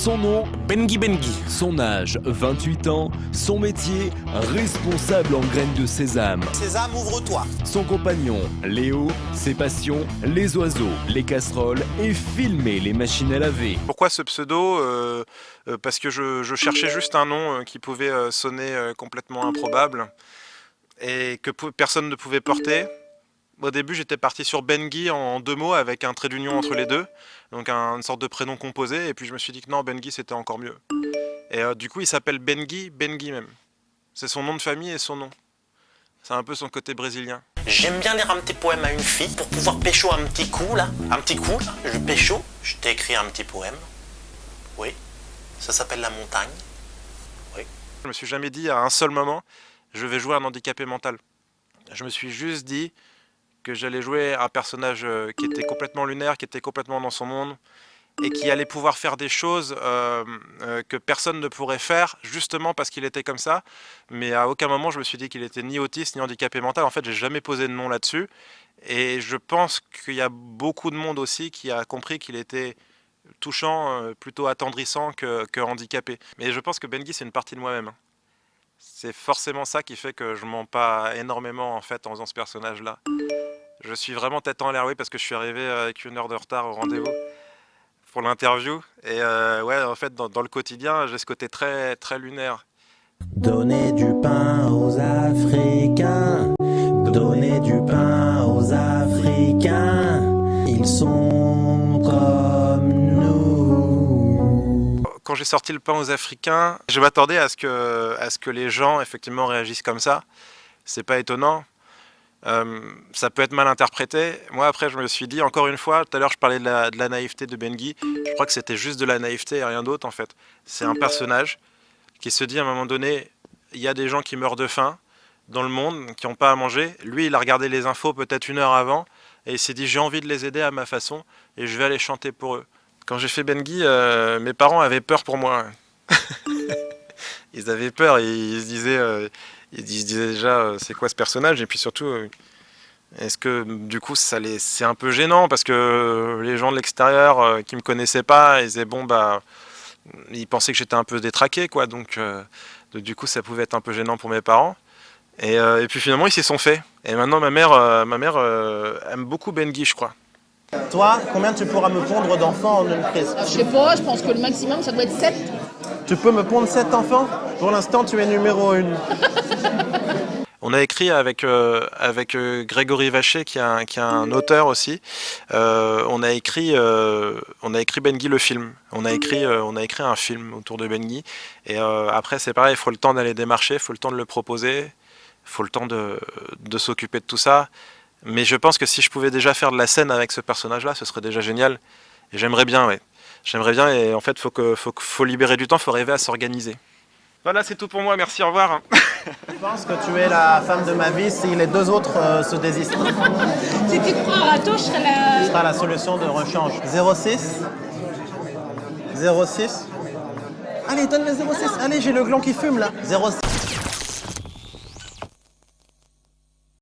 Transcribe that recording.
Son nom, Benguy Benguy. son âge, 28 ans. Son métier, responsable en graines de sésame. Sésame, ouvre-toi. Son compagnon, Léo. Ses passions, les oiseaux, les casseroles et filmer les machines à laver. Pourquoi ce pseudo Parce que je cherchais juste un nom qui pouvait sonner complètement improbable et que personne ne pouvait porter. Au début, j'étais parti sur Benguy en 2 mots avec un trait d'union entre les deux, donc une sorte de prénom composé, et puis je me suis dit que non, Benguy c'était encore mieux. Et du coup, il s'appelle Benguy, Benguy même. C'est son nom de famille et son nom. C'est un peu son côté brésilien. J'aime bien lire un petit poème à une fille pour pouvoir pécho un petit coup là. Un petit coup, là. Je pécho, je t'ai écrit un petit poème. Oui. Ça s'appelle La Montagne. Oui. Je me suis jamais dit à un seul moment, je vais jouer un handicapé mental. Je me suis juste dit que j'allais jouer un personnage qui était complètement lunaire, qui était complètement dans son monde, et qui allait pouvoir faire des choses que personne ne pourrait faire, justement parce qu'il était comme ça. Mais à aucun moment je me suis dit qu'il était ni autiste ni handicapé mental. En fait, j'ai jamais posé de nom là-dessus. Et je pense qu'il y a beaucoup de monde aussi qui a compris qu'il était touchant, plutôt attendrissant que handicapé. Mais je pense que Benguy, c'est une partie de moi-même. C'est forcément ça qui fait que je mens pas énormément en fait en faisant ce personnage-là. Je suis vraiment tête en l'air, oui, parce que je suis arrivé avec 1 heure de retard au rendez-vous pour l'interview. Et ouais, en fait, dans le quotidien, j'ai ce côté très, très lunaire. Donnez du pain aux Africains, donnez du pain aux Africains, ils sont comme nous. Quand j'ai sorti le pain aux Africains, je m'attendais à ce que les gens, effectivement, réagissent comme ça. C'est pas étonnant. Ça peut être mal interprété. Moi, après, je me suis dit, encore une fois, tout à l'heure, je parlais de la naïveté de Benguy. Je crois que c'était juste de la naïveté et rien d'autre, en fait. C'est un personnage qui se dit, à un moment donné, il y a des gens qui meurent de faim dans le monde, qui n'ont pas à manger. Lui, il a regardé les infos peut-être 1 heure avant, et il s'est dit, j'ai envie de les aider à ma façon, et je vais aller chanter pour eux. Quand j'ai fait Benguy, mes parents avaient peur pour moi. Ils avaient peur, et ils se disaient... Ils se disaient déjà, c'est quoi ce personnage? Et puis surtout, est-ce que du coup, c'est un peu gênant? Parce que les gens de l'extérieur qui me connaissaient pas, ils disaient, bon, bah, ils pensaient que j'étais un peu détraqué, quoi. Donc, du coup, ça pouvait être un peu gênant pour mes parents. Et puis finalement, ils s'y sont faits. Et maintenant, ma mère aime beaucoup Benguy, je crois. Toi, combien tu pourras me pondre d'enfants en une prise? Je sais pas, je pense que le maximum ça doit être 7. Tu peux me pondre 7 enfants? Pour l'instant, tu es numéro 1. On a écrit avec Grégory Vacher, qui est un auteur aussi. On a écrit Benguy le film. On a écrit un film autour de Benguy. Et après, c'est pareil, il faut le temps d'aller démarcher, il faut le temps de le proposer, il faut le temps de s'occuper de tout ça. Mais je pense que si je pouvais déjà faire de la scène avec ce personnage-là, ce serait déjà génial. Et j'aimerais bien, ouais. J'aimerais bien, et en fait, faut libérer du temps, il faut rêver à s'organiser. Voilà, c'est tout pour moi, merci, au revoir. Je pense que tu es la femme de ma vie si les 2 autres se désistent. Si tu te prends un râteau, je serais la... Ce sera la solution de rechange. 06 06. Allez, donne le 06. Allez, j'ai le gland qui fume là. 06.